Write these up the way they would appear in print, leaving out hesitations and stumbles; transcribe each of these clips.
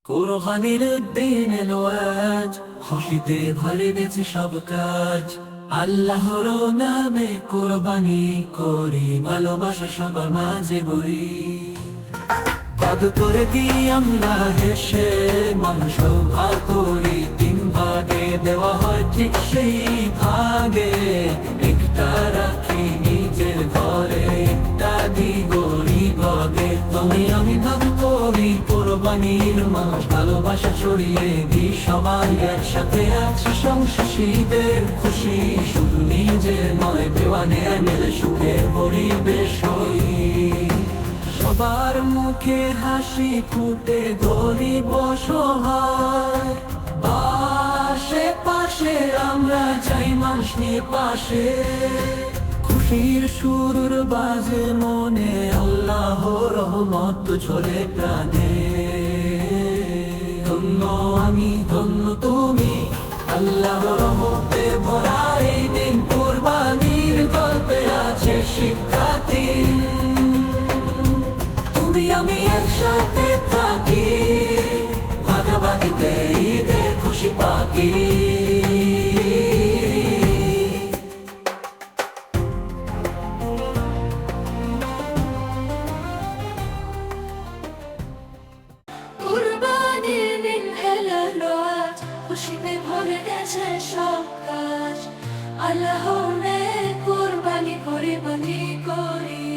কোরবানির দিন এলো আজ, খুশিতে ভরে গেছে সব কাজ। আল্লাহর নামে কোরবানি করি, ভালোবাসা সবার মাঝে বই। ভাগ করে দিই আমরা হেসে, মাংস ভাগ করি 3 ভাগে, দেওয়া হয় ঠিক সেই ভাগে। একটা রাখি নিজের ঘরে, একটা দিই গরিব ভাগে। তুমি আমি ভাগ করি কোরবানির মাস, ভালোবাসা ছড়িয়ে দিই সবাই একসাথে। আছে সংসারীদের খুশি, শুধু নিজের নয় দেওয়ানে মেলে সুখের পরিবেশ হই। সবার মুখে হাসি ফুটে, গরিব অসহায় পাশে পাশে আমরা যাই মানুষ নিয়ে পাশে। খুশির সুর বাজে মনে, আল্লাহর রহমত ঝরে প্রাণে। ধন্য আমি ধন্য তুমি, আল্লাহর রহমতে ভরা এই দিন। কোরবানির গল্পে আছে শিক্ষার্থী, তুমি আমি একসাথে থাকি, ভাগাভাগিতে ঈদের খুশি পাকি। কুরবানির দিন এলো আজ, খুশিতে ভরে গেছে সব কাজ। আল্লাহর নামে কুরবানি করি,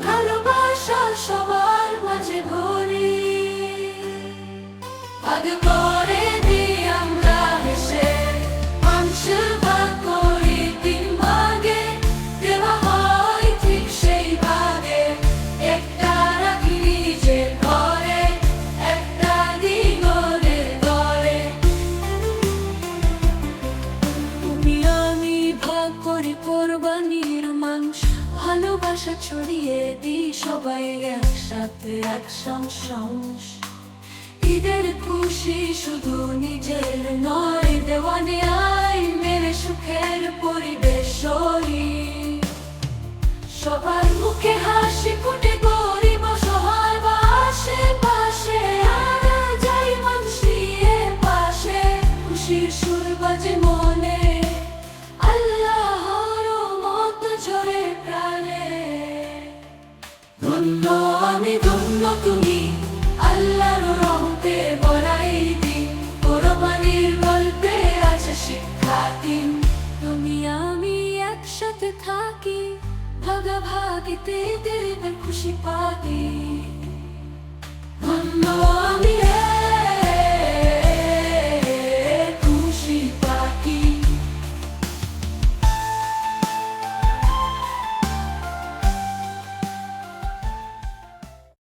ভালোবাসা সবার মাঝে ভরি। ভাগ করে দিই আমরা হেসে, মাংস ভাগ করি 3 ভাগে, দেওয়া হয় ঠিক সেই ভাগে। একটা রাখি নিজের ঘরে, একটা দিই গরিব ঘরে। তুমি আমি ভাগ করি কোরবানির মাংস, ভালোবাসা ছড়িয়ে দিই সবাই একসাথে এক সংসার। ঈদের খুশি শুধু নিজের নয়, দেওয়ানে আই মেরে সুখের পরিবেশ হই। সবার মুখে হাসি ফুটে, গরিব অসহায় পাশে পাশে আমরা যাই মানুষ নিয়ে পাশে। খুশির সুর বাজে মনে, আল্লাহর রহমত ঝরে প্রাণে। ধন্য আমি ধন্য তুমি, আল্লাহর রহমতে ভরা এই দিন। কোরবানির গল্পে আছে শিক্ষার্থী, তুমি আমি একসাথে থাকি, ভাগাভাগিতে ঈদের খুশি পাকি। ধন্য